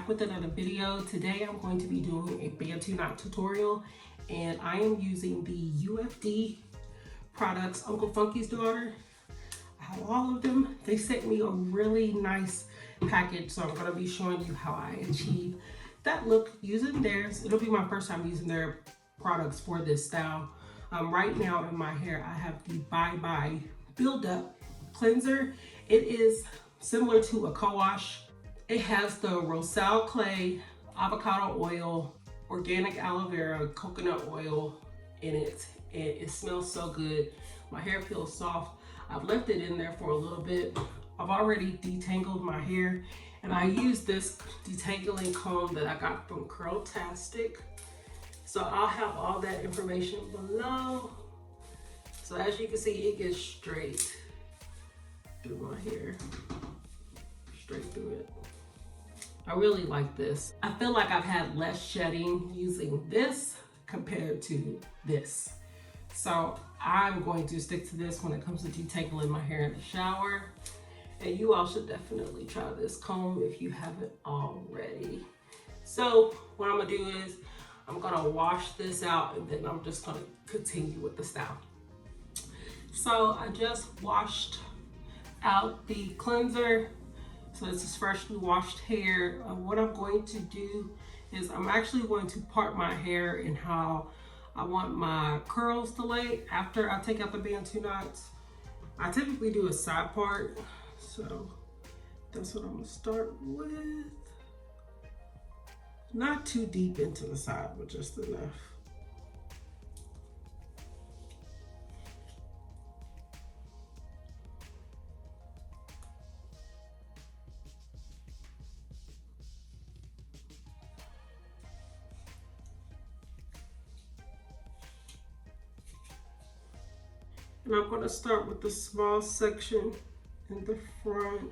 back with another video. Today I'm going to be doing a Bantu knot tutorial, and I am using the UFD products, Uncle Funky's daughter. I have all of them. They sent me a really nice package, so I'm going to be showing you how I achieve that look using theirs. It'll be my first time using their products for this style. Right now in my hair, I have the Bye Bye Build Up Cleanser. It is similar to a co-wash. It has the rosal clay, avocado oil, organic aloe vera, coconut oil in it. And it smells so good. My hair feels soft. I've left it in there for a little bit. I've already detangled my hair, and I use this detangling comb that I got from Curltastic. So I'll have all that information below. So as you can see, it gets straight through my hair, straight through it. I really like this. I feel like I've had less shedding using this compared to this. So I'm going to stick to this when it comes to detangling my hair in the shower. And you all should definitely try this comb if you haven't already. So what I'm gonna do is I'm gonna wash this out, and then I'm just gonna continue with the style. So I just washed out the cleanser. So this is freshly washed hair. What I'm going to do is I'm actually going to part my hair in how I want my curls to lay after I take out the Bantu knots. I typically do a side part, so that's what I'm gonna start with. Not too deep into the side, but just enough. And I'm gonna start with the small section in the front.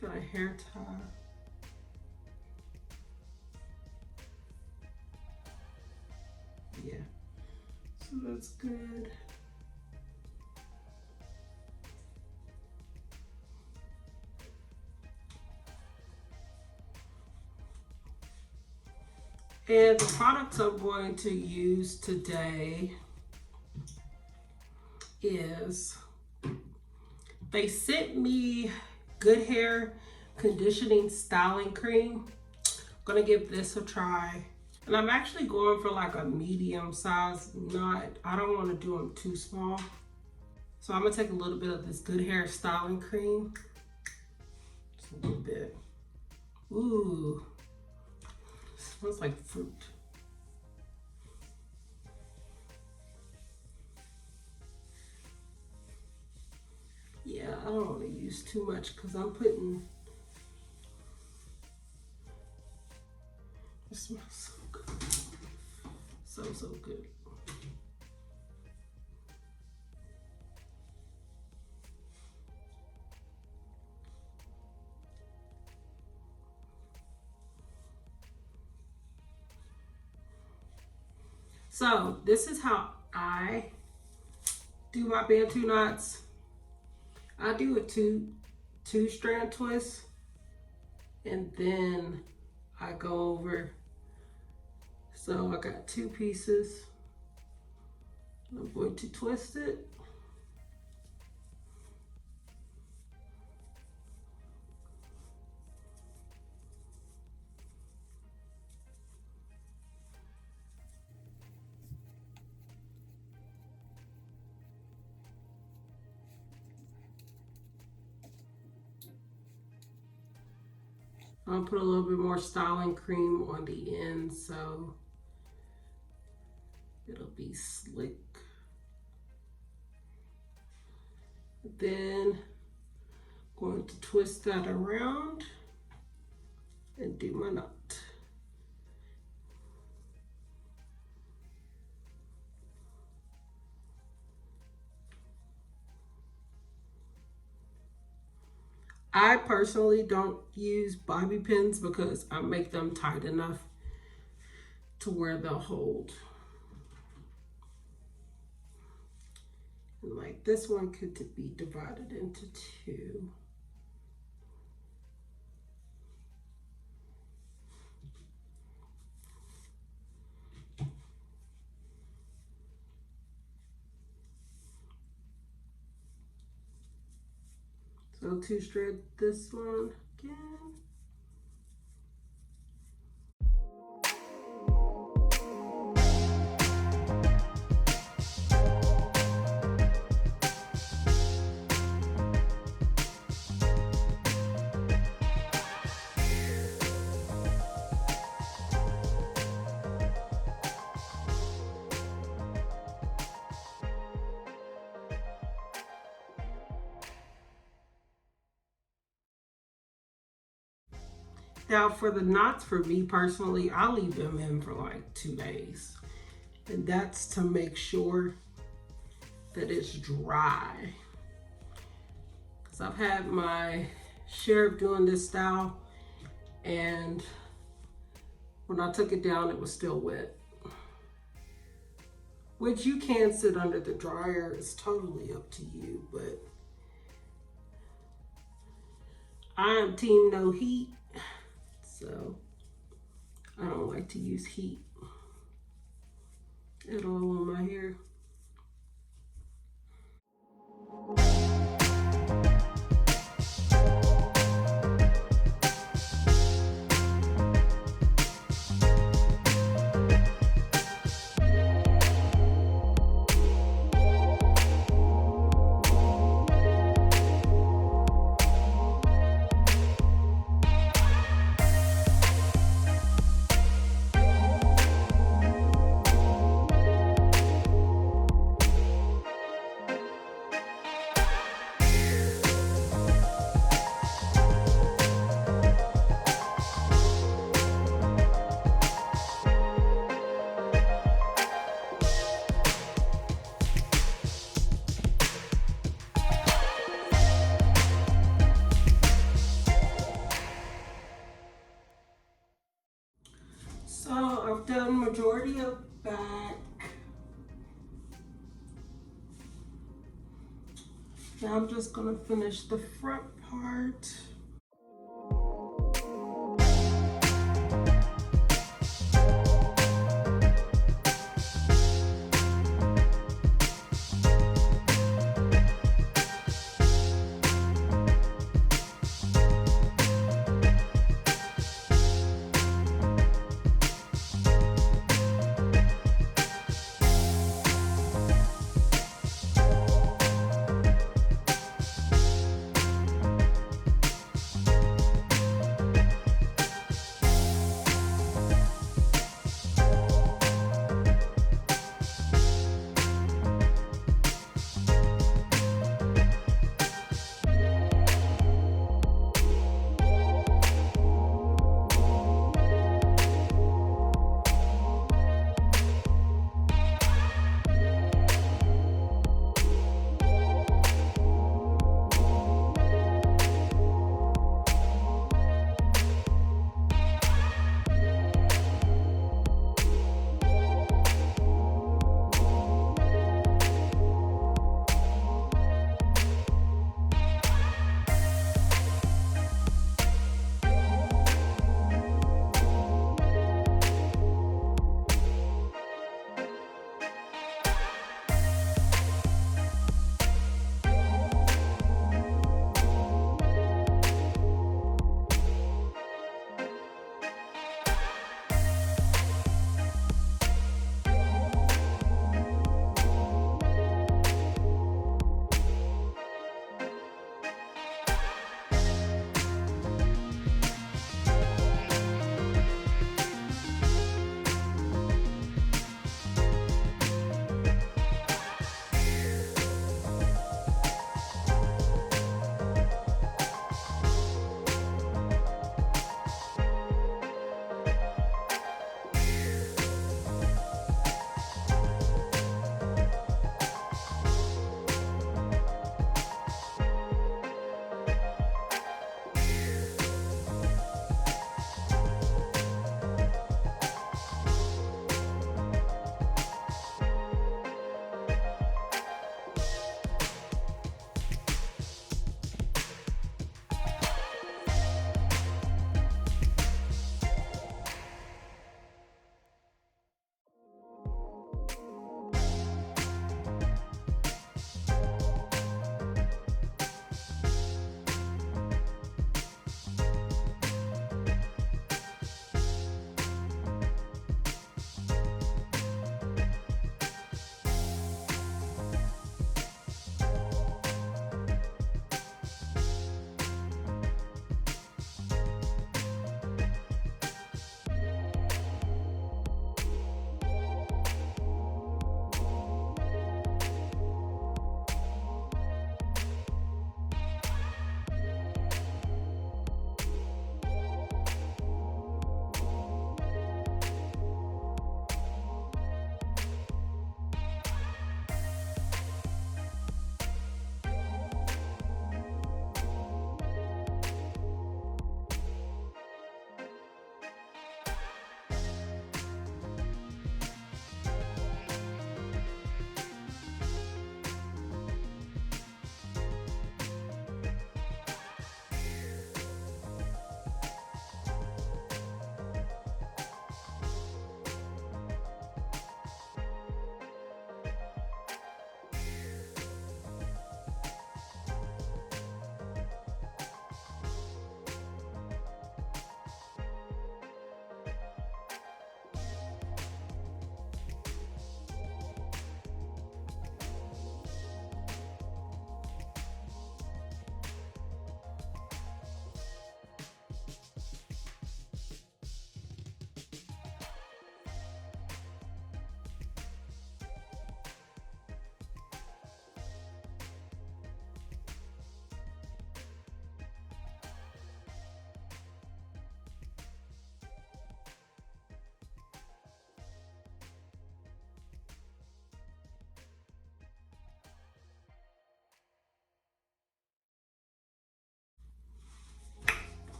Got a hair tie. Yeah, so that's good. And the products I'm going to use today is, they sent me Good Hair Conditioning Styling Cream. I'm gonna give this a try. And I'm actually going for like a medium size knot. I don't wanna do them too small. So I'm gonna take a little bit of this Good Hair Styling Cream. Just a little bit. Ooh, smells like fruit. Yeah, I don't want to use too much because I'm putting, it smells so good. So good. So this is how I do my Bantu knots. I do a two strand twist, and then I go over. So I got two pieces. I'm going to twist it. I'll put a little bit more styling cream on the end so it'll be slick. Then I'm going to twist that around and do my knot. I personally don't use bobby pins because I make them tight enough to where they'll hold. And like this one could be divided into two. go two strand this one again. Now for the knots, for me personally, I leave them in for like 2 days. And that's to make sure that it's dry. Because I've had my share of doing this style, and when I took it down, it was still wet. Which you can sit under the dryer, it's totally up to you, but I am team no heat. So I don't like to use heat at all on my hair. So I've done majority of back. Now I'm just gonna finish the front part.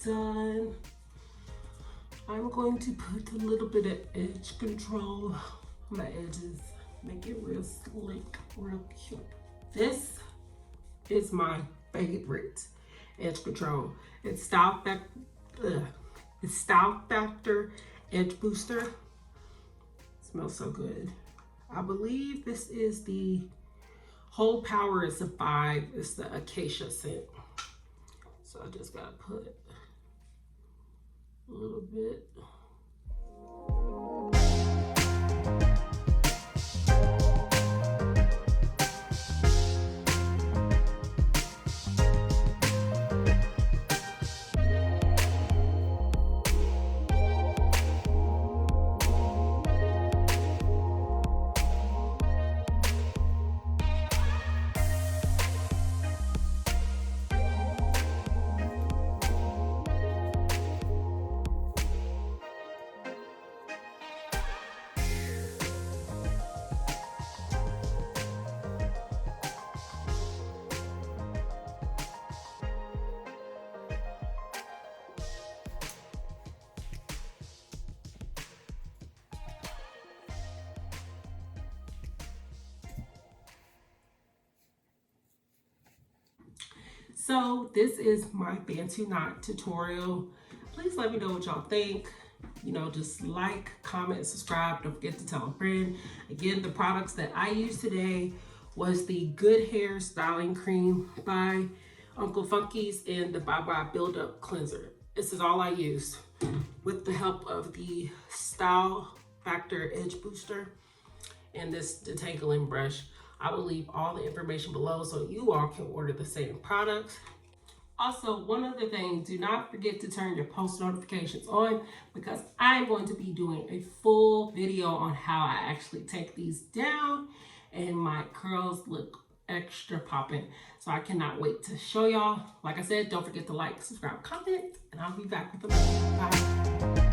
done, I'm going to put a little bit of edge control on my edges. Make it real slick, real cute. This is my favorite edge control. It's Style Factor Edge Booster. Smells so good. I believe this is the Whole Power is a 5. It's the Acacia scent. So I just gotta put a little bit. So this is my Bantu knot tutorial. Please let me know what y'all think. You know, just like, comment, subscribe. Don't forget to tell a friend. Again, the products that I used today was the Good Hair Styling Cream by Uncle Funky's and the Bye Bye Build Up Cleanser. This is all I used with the help of the Style Factor Edge Booster and this detangling brush. I will leave all the information below so you all can order the same products. Also, one other thing, do not forget to turn your post notifications on because I'm going to be doing a full video on how I actually take these down and my curls look extra popping. So I cannot wait to show y'all. Like I said, don't forget to like, subscribe, comment, and I'll be back with another. Bye.